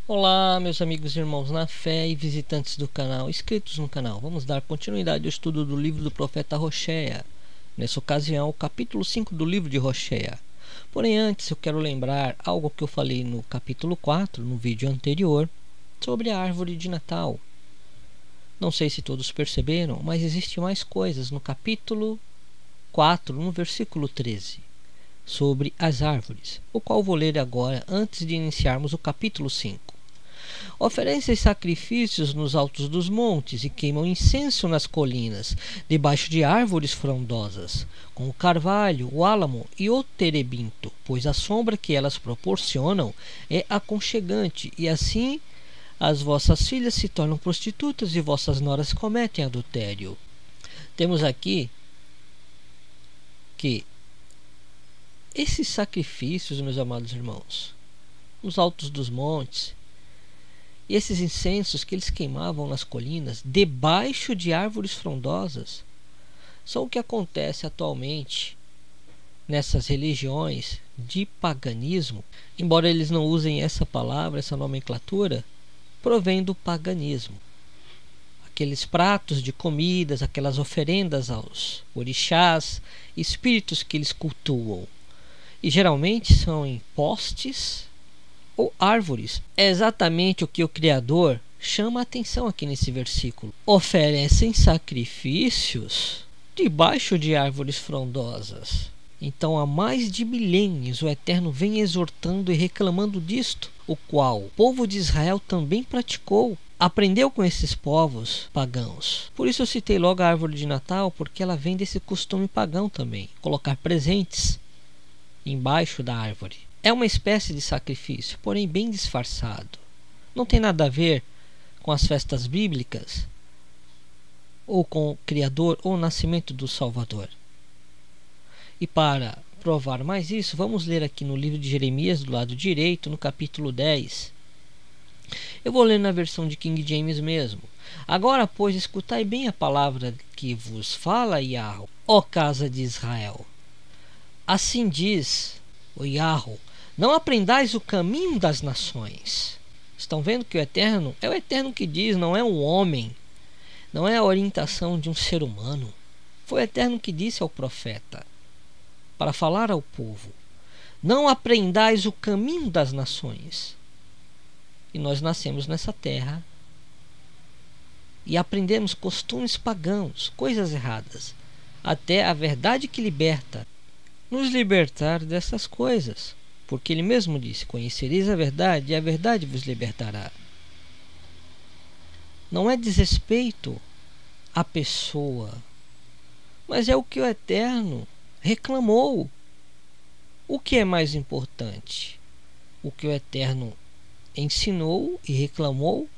Olá, meus amigos e irmãos na fé e visitantes do canal, inscritos no canal. Vamos dar continuidade ao estudo do livro do profeta Hoshea. Nessa ocasião, o capítulo 5 do livro de Hoshea. Porém, antes eu quero lembrar algo que eu falei no capítulo 4, no vídeo anterior, sobre a árvore de Natal. Não sei se todos perceberam, mas existe mais coisas no capítulo 4, no versículo 13, sobre as árvores, o qual vou ler agora antes de iniciarmos o capítulo 5. Oferecem sacrifícios nos altos dos montes e queimam incenso nas colinas, debaixo de árvores frondosas, com o carvalho, o álamo e o terebinto, pois a sombra que elas proporcionam é aconchegante, e assim as vossas filhas se tornam prostitutas e vossas noras cometem adultério. Temos aqui que esses sacrifícios, meus amados irmãos, nos altos dos montes, e esses incensos que eles queimavam nas colinas, debaixo de árvores frondosas, são o que acontece atualmente nessas religiões de paganismo. Embora eles não usem essa palavra, essa nomenclatura, provém do paganismo. Aqueles pratos de comidas, aquelas oferendas aos orixás, espíritos que eles cultuam. E geralmente são em postes ou árvores. É exatamente o que o Criador chama a atenção aqui nesse versículo. Oferecem sacrifícios debaixo de árvores frondosas. Então, há mais de milênios, o Eterno vem exortando e reclamando disto, o qual o povo de Israel também praticou. Aprendeu com esses povos pagãos. Por isso eu citei logo a árvore de Natal, porque ela vem desse costume pagão também. Colocar presentes embaixo da árvore. É uma espécie de sacrifício, porém bem disfarçado. Não tem nada a ver com as festas bíblicas, ou com o Criador, ou o nascimento do Salvador. E para provar mais isso, vamos ler aqui no livro de Jeremias, do lado direito, no capítulo 10. Eu vou ler na versão de King James mesmo. Agora, pois, escutai bem a palavra que vos fala Yahweh, ó casa de Israel. Assim diz o Yahweh: não aprendais o caminho das nações. Estão vendo que o Eterno é o Eterno que diz, não é um homem, não é a orientação de um ser humano. Foi o Eterno que disse ao profeta, para falar ao povo: não aprendais o caminho das nações. E nós nascemos nessa terra e aprendemos costumes pagãos, coisas erradas, até a verdade que liberta nos libertar dessas coisas. Porque ele mesmo disse: conhecereis a verdade e a verdade vos libertará. Não é desrespeito à pessoa, mas é o que o Eterno reclamou. O que é mais importante? O que o Eterno ensinou e reclamou,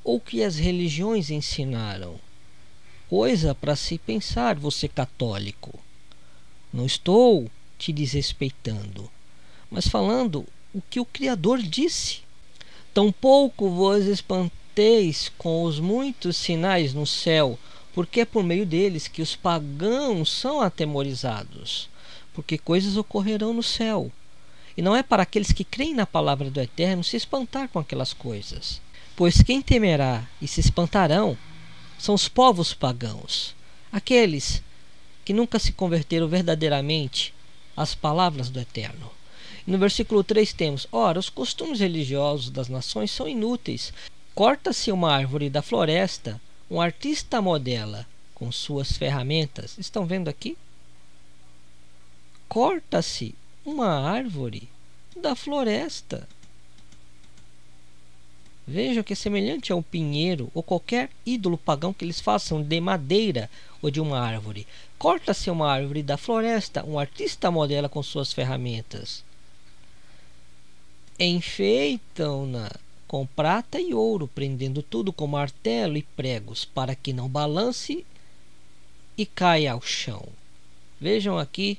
ou o que as religiões ensinaram? Coisa para se pensar, você católico. Não estou te desrespeitando, mas falando o que o Criador disse. Tampouco vos espanteis com os muitos sinais no céu, porque é por meio deles que os pagãos são atemorizados, porque coisas ocorrerão no céu. E não é para aqueles que creem na palavra do Eterno se espantar com aquelas coisas, pois quem temerá e se espantarão são os povos pagãos, aqueles que nunca se converteram verdadeiramente às palavras do Eterno. No versículo 3 temos: ora, os costumes religiosos das nações são inúteis. Corta-se uma árvore da floresta, um artista modela com suas ferramentas. Estão vendo aqui? Corta-se uma árvore da floresta. Vejam que é semelhante ao pinheiro ou qualquer ídolo pagão que eles façam de madeira ou de uma árvore. Corta-se uma árvore da floresta, um artista modela com suas ferramentas. Enfeitam-na com prata e ouro, prendendo tudo com martelo e pregos, para que não balance e caia ao chão. Vejam aqui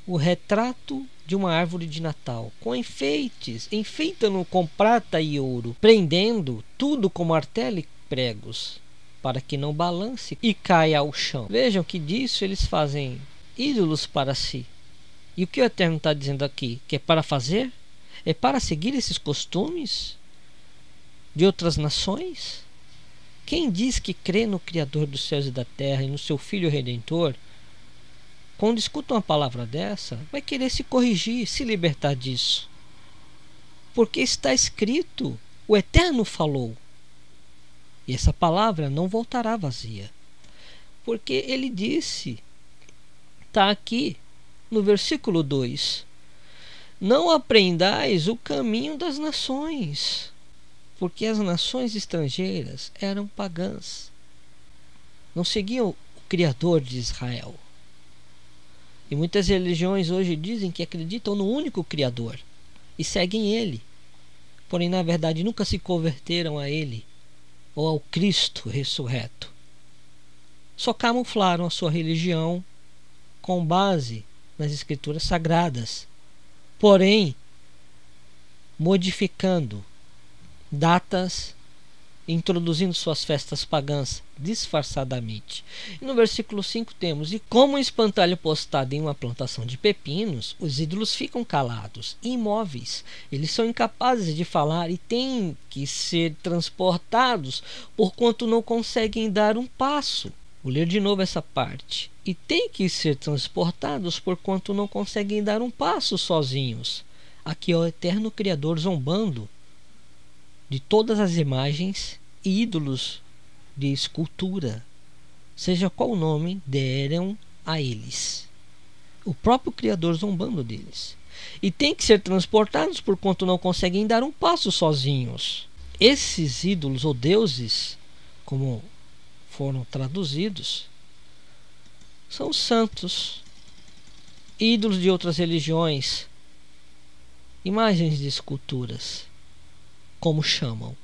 o retrato de uma árvore de Natal, com enfeites, enfeitam-no com prata e ouro, prendendo tudo com martelo e pregos, para que não balance e caia ao chão. Vejam que disso eles fazem ídolos para si. E o que o Eterno está dizendo aqui? Que é para fazer? É para seguir esses costumes de outras nações? Quem diz que crê no Criador dos céus e da terra e no seu Filho Redentor, quando escuta uma palavra dessa, vai querer se corrigir, se libertar disso. Porque está escrito, o Eterno falou. E essa palavra não voltará vazia. Porque ele disse, está aqui no versículo 2, não aprendais o caminho das nações, porque as nações estrangeiras eram pagãs, não seguiam o Criador de Israel. E muitas religiões hoje dizem que acreditam no único Criador e seguem ele, porém na verdade nunca se converteram a ele ou ao Cristo ressurreto. Só camuflaram a sua religião com base nas escrituras sagradas, porém modificando datas, introduzindo suas festas pagãs disfarçadamente. E no versículo 5 temos: e como um espantalho postado em uma plantação de pepinos, os ídolos ficam calados, imóveis. Eles são incapazes de falar e têm que ser transportados, porquanto não conseguem dar um passo. Vou ler de novo essa parte. E têm que ser transportados, porquanto não conseguem dar um passo sozinhos. Aqui é o eterno Criador zombando de todas as imagens e ídolos de escultura, seja qual nome deram a eles. O próprio Criador zombando deles. E tem que ser transportados porquanto não conseguem dar um passo sozinhos. Esses ídolos ou deuses, como foram traduzidos, são santos, ídolos de outras religiões, imagens de esculturas, como chamam,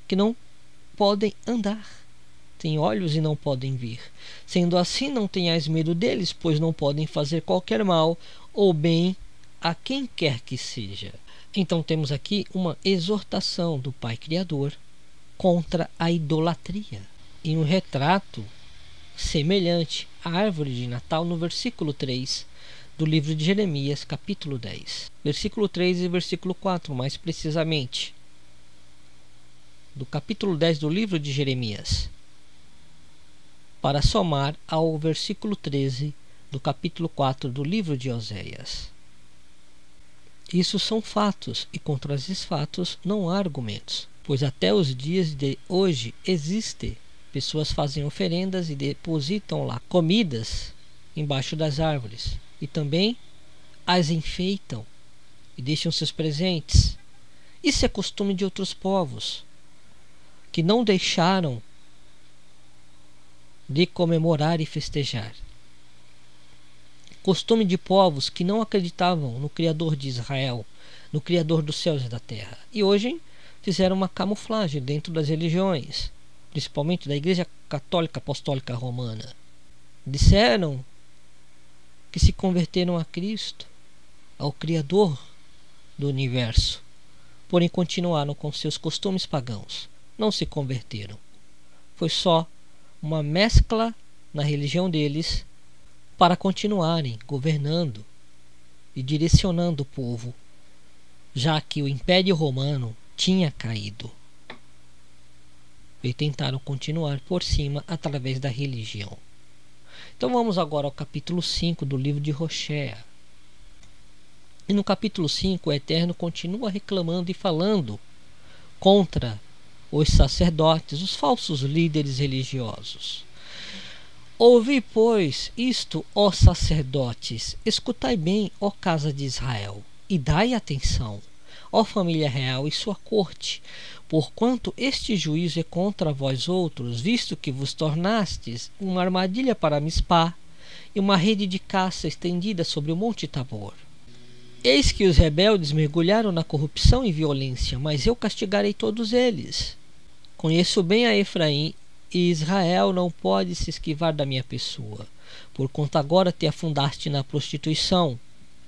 que não podem andar, têm olhos e não podem ver. Sendo assim, não tenhais medo deles, pois não podem fazer qualquer mal ou bem a quem quer que seja. Então temos aqui uma exortação do Pai Criador contra a idolatria, e um retrato semelhante à árvore de Natal no versículo 3 do livro de Jeremias, capítulo 10, versículo 3 e versículo 4, mais precisamente, do capítulo 10 do livro de Jeremias, para somar ao versículo 13 do capítulo 4 do livro de Oséias. Isso são fatos, e contra esses fatos não há argumentos, pois até os dias de hoje existe. Pessoas fazem oferendas e depositam lá comidas embaixo das árvores, e também as enfeitam e deixam seus presentes. Isso é costume de outros povos que não deixaram de comemorar e festejar. Costume de povos que não acreditavam no Criador de Israel, no Criador dos céus e da terra, e hoje fizeram uma camuflagem dentro das religiões, principalmente da Igreja Católica Apostólica Romana. Disseram que se converteram a Cristo, ao Criador do universo, porém continuaram com seus costumes pagãos. Não se converteram. Foi só uma mescla na religião deles para continuarem governando e direcionando o povo, já que o Império Romano tinha caído. E tentaram continuar por cima através da religião. Então vamos agora ao capítulo 5 do livro de Hoshea. E no capítulo 5 o Eterno continua reclamando e falando contra os sacerdotes, os falsos líderes religiosos. Ouvi, pois, isto, ó sacerdotes, escutai bem, ó casa de Israel, e dai atenção, ó família real e sua corte, porquanto este juízo é contra vós outros, visto que vos tornastes uma armadilha para Mispá e uma rede de caça estendida sobre o monte Tabor. Eis que os rebeldes mergulharam na corrupção e violência, mas eu castigarei todos eles. Conheço bem a Efraim, e Israel não pode se esquivar da minha pessoa, porquanto agora te afundaste na prostituição,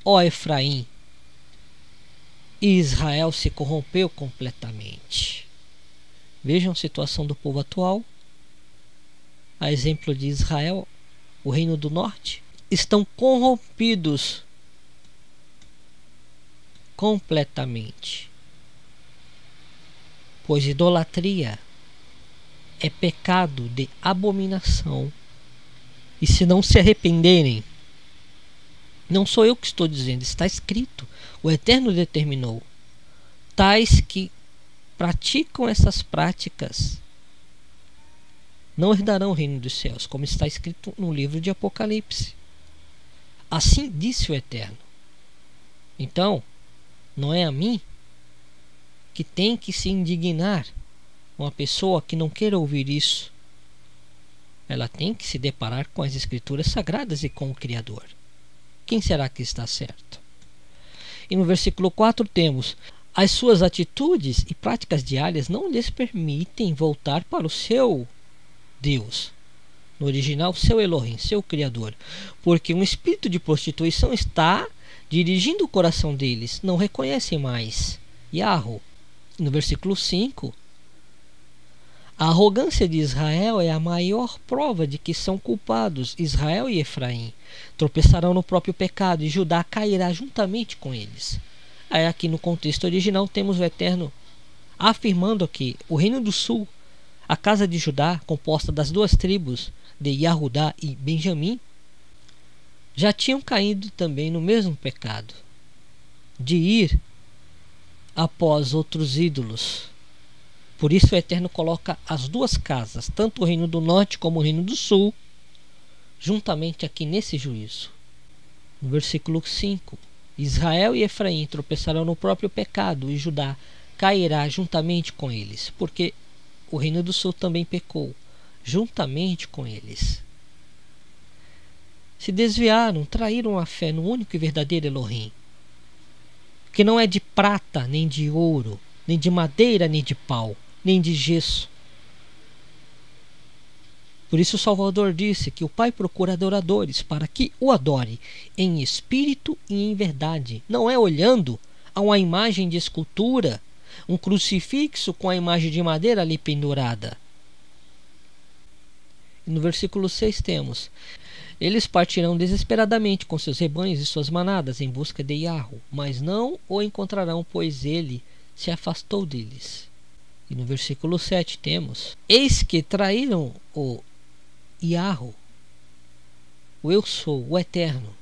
ó Efraim, e Israel se corrompeu completamente. Vejam a situação do povo atual. A exemplo de Israel, o reino do norte, estão corrompidos completamente. Pois idolatria é pecado de abominação. E se não se arrependerem, não sou eu que estou dizendo, está escrito. O Eterno determinou. Tais que praticam essas práticas não herdarão o reino dos céus, como está escrito no livro de Apocalipse. Assim disse o Eterno. Então, não é a mim que tem que se indignar uma pessoa que não queira ouvir isso. Ela tem que se deparar com as Escrituras Sagradas e com o Criador. Quem será que está certo? E no versículo 4 temos: as suas atitudes e práticas diárias não lhes permitem voltar para o seu Deus. No original, seu Elohim, seu Criador. Porque um espírito de prostituição está dirigindo o coração deles. Não reconhecem mais Yahweh. No versículo 5, a arrogância de Israel é a maior prova de que são culpados. Israel e Efraim tropeçarão no próprio pecado e Judá cairá juntamente com eles. Aí aqui no contexto original temos o Eterno afirmando que o reino do sul, a casa de Judá, composta das duas tribos de Yahudá e Benjamim, já tinham caído também no mesmo pecado de ir após outros ídolos. Por isso o Eterno coloca as duas casas, tanto o reino do norte como o reino do sul, juntamente aqui nesse juízo. No versículo 5, Israel e Efraim tropeçarão no próprio pecado e Judá cairá juntamente com eles, porque o reino do sul também pecou, juntamente com eles. Se desviaram, traíram a fé no único e verdadeiro Elohim, que não é de prata, nem de ouro, nem de madeira, nem de pau, nem de gesso. Por isso o Salvador disse que o Pai procura adoradores para que o adore em espírito e em verdade. Não é olhando a uma imagem de escultura, um crucifixo com a imagem de madeira ali pendurada. E no versículo 6 temos: eles partirão desesperadamente com seus rebanhos e suas manadas em busca de Yahweh, mas não o encontrarão, pois ele se afastou deles. E no versículo 7 temos: eis que traíram o Yahweh, o Eu Sou, o Eterno,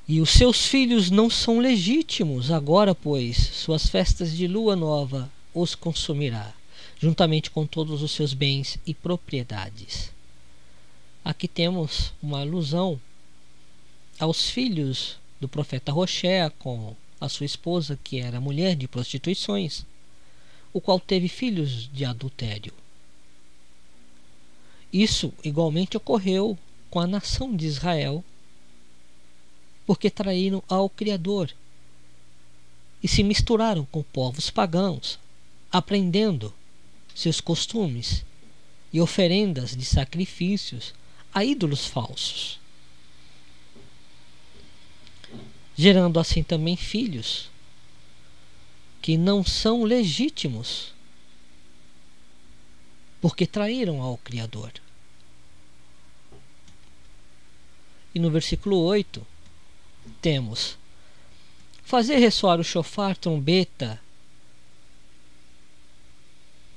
e os seus filhos não são legítimos. Agora, pois, suas festas de lua nova os consumirá, juntamente com todos os seus bens e propriedades. Aqui temos uma alusão aos filhos do profeta Roshé com a sua esposa, que era mulher de prostituições, o qual teve filhos de adultério. Isso igualmente ocorreu com a nação de Israel, porque traíram ao Criador e se misturaram com povos pagãos, aprendendo seus costumes e oferendas de sacrifícios a ídolos falsos, gerando assim também filhos que não são legítimos, porque traíram ao Criador. E no versículo 8 temos: fazer ressoar o shofar, trombeta.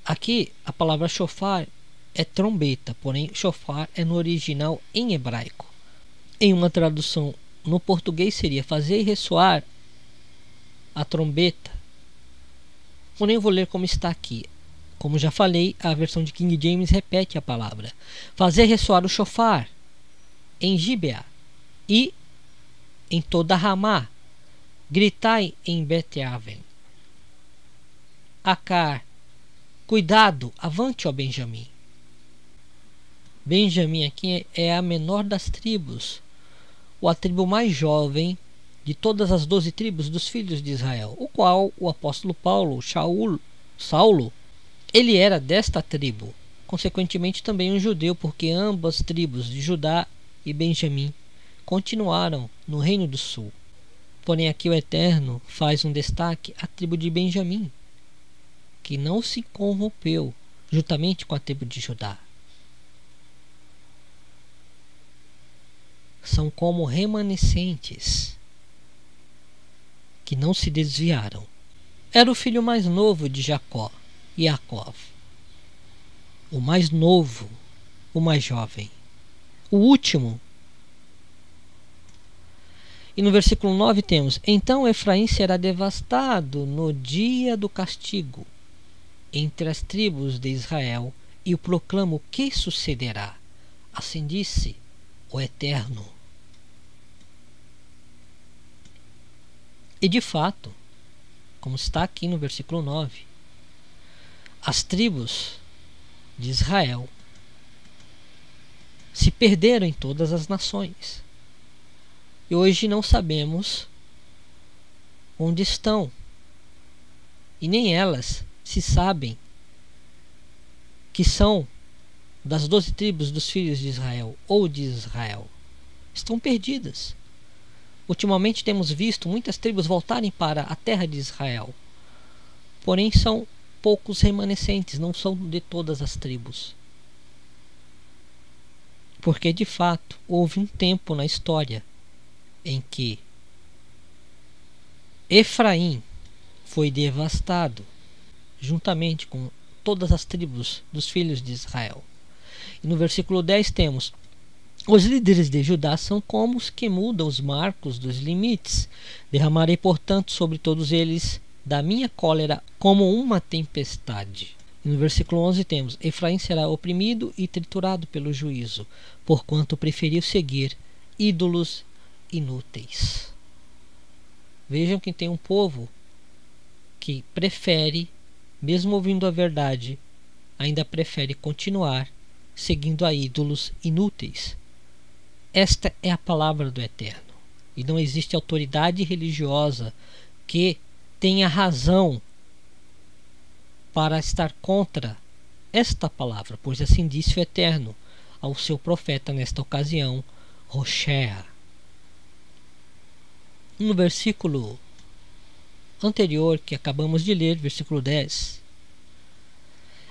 Aqui a palavra shofar é trombeta, porém shofar é no original em hebraico. Em uma tradução no português seria fazer ressoar a trombeta. Porém eu vou ler como está aqui. Como já falei, a versão de King James repete a palavra: fazer ressoar o shofar em Gibeá e em toda Ramá, gritai em Bet-Aven. Acar, cuidado, avante, ó Benjamim. Benjamim aqui é a menor das tribos, ou a tribo mais jovem de todas as 12 tribos dos filhos de Israel, o qual o apóstolo Paulo, Saulo, ele era desta tribo, consequentemente também um judeu, porque ambas tribos de Judá e Benjamim continuaram no reino do sul. Porém aqui o Eterno faz um destaque à tribo de Benjamim, que não se corrompeu juntamente com a tribo de Judá. São como remanescentes que não se desviaram. Era o filho mais novo de Jacó, Jacov. O mais novo, o mais jovem. O último. E no versículo 9 temos: então Efraim será devastado no dia do castigo entre as tribos de Israel, e o proclamo que sucederá. Assim disse o Eterno. E de fato, como está aqui no versículo 9, as tribos de Israel se perderam em todas as nações. E hoje não sabemos onde estão. E nem elas se sabem que são das 12 tribos dos filhos de Israel ou de Israel. Estão perdidas. Ultimamente temos visto muitas tribos voltarem para a terra de Israel. Porém são poucos remanescentes, não são de todas as tribos. Porque de fato houve um tempo na história em que Efraim foi devastado juntamente com todas as tribos dos filhos de Israel. E no versículo 10 temos: os líderes de Judá são como os que mudam os marcos dos limites. Derramarei, portanto, sobre todos eles da minha cólera como uma tempestade. E no versículo 11 temos: Efraim será oprimido e triturado pelo juízo, porquanto preferiu seguir ídolos inúteis. Vejam que tem um povo que prefere, mesmo ouvindo a verdade, ainda prefere continuar seguindo a ídolos inúteis. Esta é a palavra do Eterno. E não existe autoridade religiosa que tenha razão para estar contra esta palavra, pois assim disse o Eterno ao seu profeta nesta ocasião, Hoshea. No versículo anterior que acabamos de ler, versículo 10,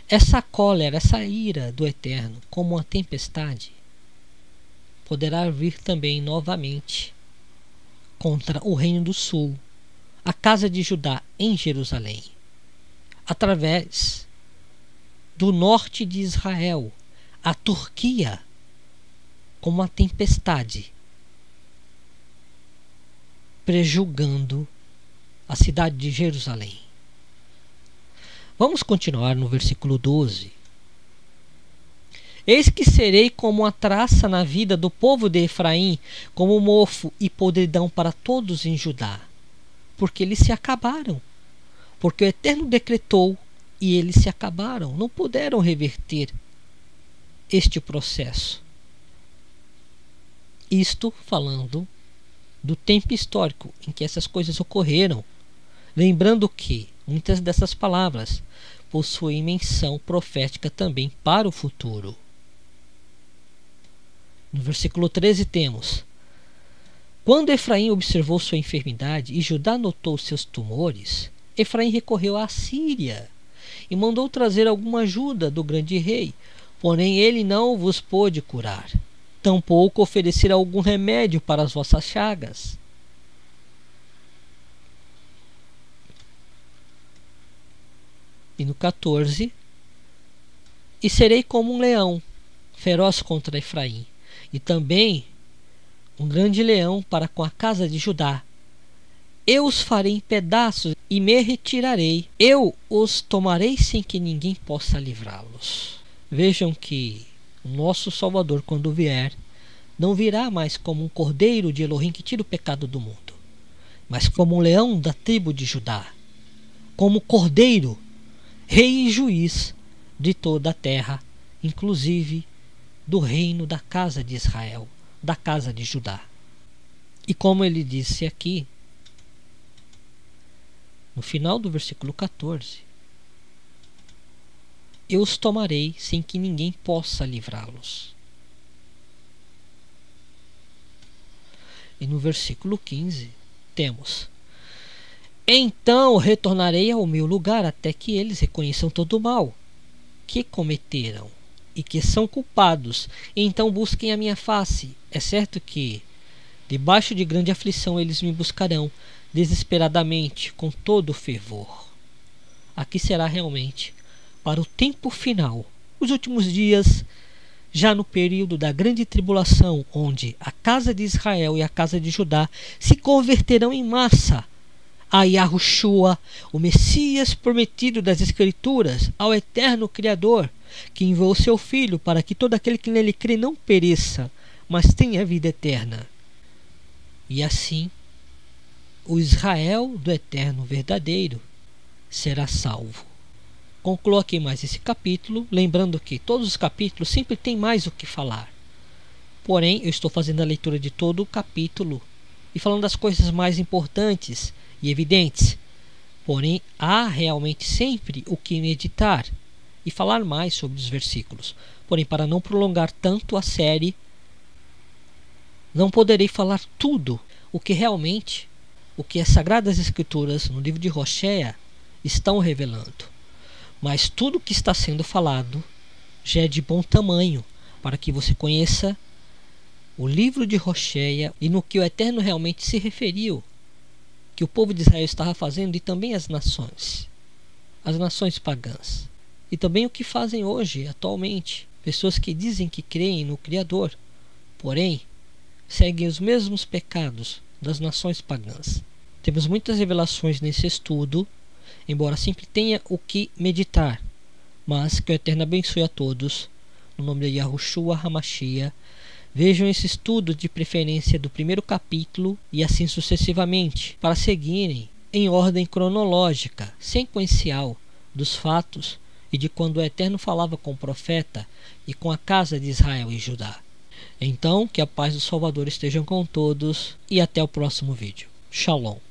essa cólera, essa ira do Eterno, como uma tempestade, poderá vir também novamente contra o reino do sul, a casa de Judá em Jerusalém, através do norte de Israel, a Turquia, como uma tempestade, prejulgando a cidade de Jerusalém. Vamos continuar no versículo 12. Eis que serei como uma traça na vida do povo de Efraim, como mofo e podridão para todos em Judá, porque eles se acabaram, porque o Eterno decretou e eles se acabaram, não puderam reverter este processo. Isto falando do tempo histórico em que essas coisas ocorreram, lembrando que muitas dessas palavras possuem menção profética também para o futuro. No versículo 13 temos: quando Efraim observou sua enfermidade e Judá notou seus tumores, Efraim recorreu à Síria e mandou trazer alguma ajuda do grande rei, porém ele não vos pôde curar, tampouco oferecer algum remédio para as vossas chagas. E no 14: e serei como um leão feroz contra Efraim, e também um grande leão para com a casa de Judá. Eu os farei em pedaços e me retirarei. Eu os tomarei sem que ninguém possa livrá-los. Vejam que o nosso Salvador, quando vier, não virá mais como um cordeiro de Elohim que tira o pecado do mundo, mas como um leão da tribo de Judá, como cordeiro, rei e juiz de toda a terra, inclusive do reino da casa de Israel, da casa de Judá. E como ele disse aqui, no final do versículo 14: eu os tomarei sem que ninguém possa livrá-los. E no versículo 15 temos: então retornarei ao meu lugar até que eles reconheçam todo o mal que cometeram e que são culpados, e então busquem a minha face. É certo que debaixo de grande aflição eles me buscarão, desesperadamente, com todo o fervor. Aqui será realmente para o tempo final, os últimos dias, já no período da grande tribulação, onde a casa de Israel e a casa de Judá se converterão em massa a Yahushua, o Messias prometido das Escrituras, ao eterno Criador, que enviou seu Filho para que todo aquele que nele crê não pereça, mas tenha vida eterna. E assim, o Israel do eterno verdadeiro será salvo. Concluo aqui mais esse capítulo, lembrando que todos os capítulos sempre têm mais o que falar. Porém, eu estou fazendo a leitura de todo o capítulo e falando das coisas mais importantes e evidentes. Porém, há realmente sempre o que meditar e falar mais sobre os versículos. Porém, para não prolongar tanto a série, não poderei falar tudo o que as Sagradas Escrituras no livro de Hoshea estão revelando. Mas tudo o que está sendo falado já é de bom tamanho para que você conheça o livro de Hoshea e no que o Eterno realmente se referiu, que o povo de Israel estava fazendo, e também as nações pagãs, e também o que fazem hoje, atualmente, pessoas que dizem que creem no Criador, porém seguem os mesmos pecados das nações pagãs. Temos muitas revelações nesse estudo, embora sempre tenha o que meditar, mas que o Eterno abençoe a todos, no nome de Yahushua HaMashiach. Vejam esse estudo de preferência do primeiro capítulo e assim sucessivamente, para seguirem em ordem cronológica, sequencial, dos fatos e de quando o Eterno falava com o profeta e com a casa de Israel e Judá. Então, que a paz do Salvador esteja com todos e até o próximo vídeo. Shalom.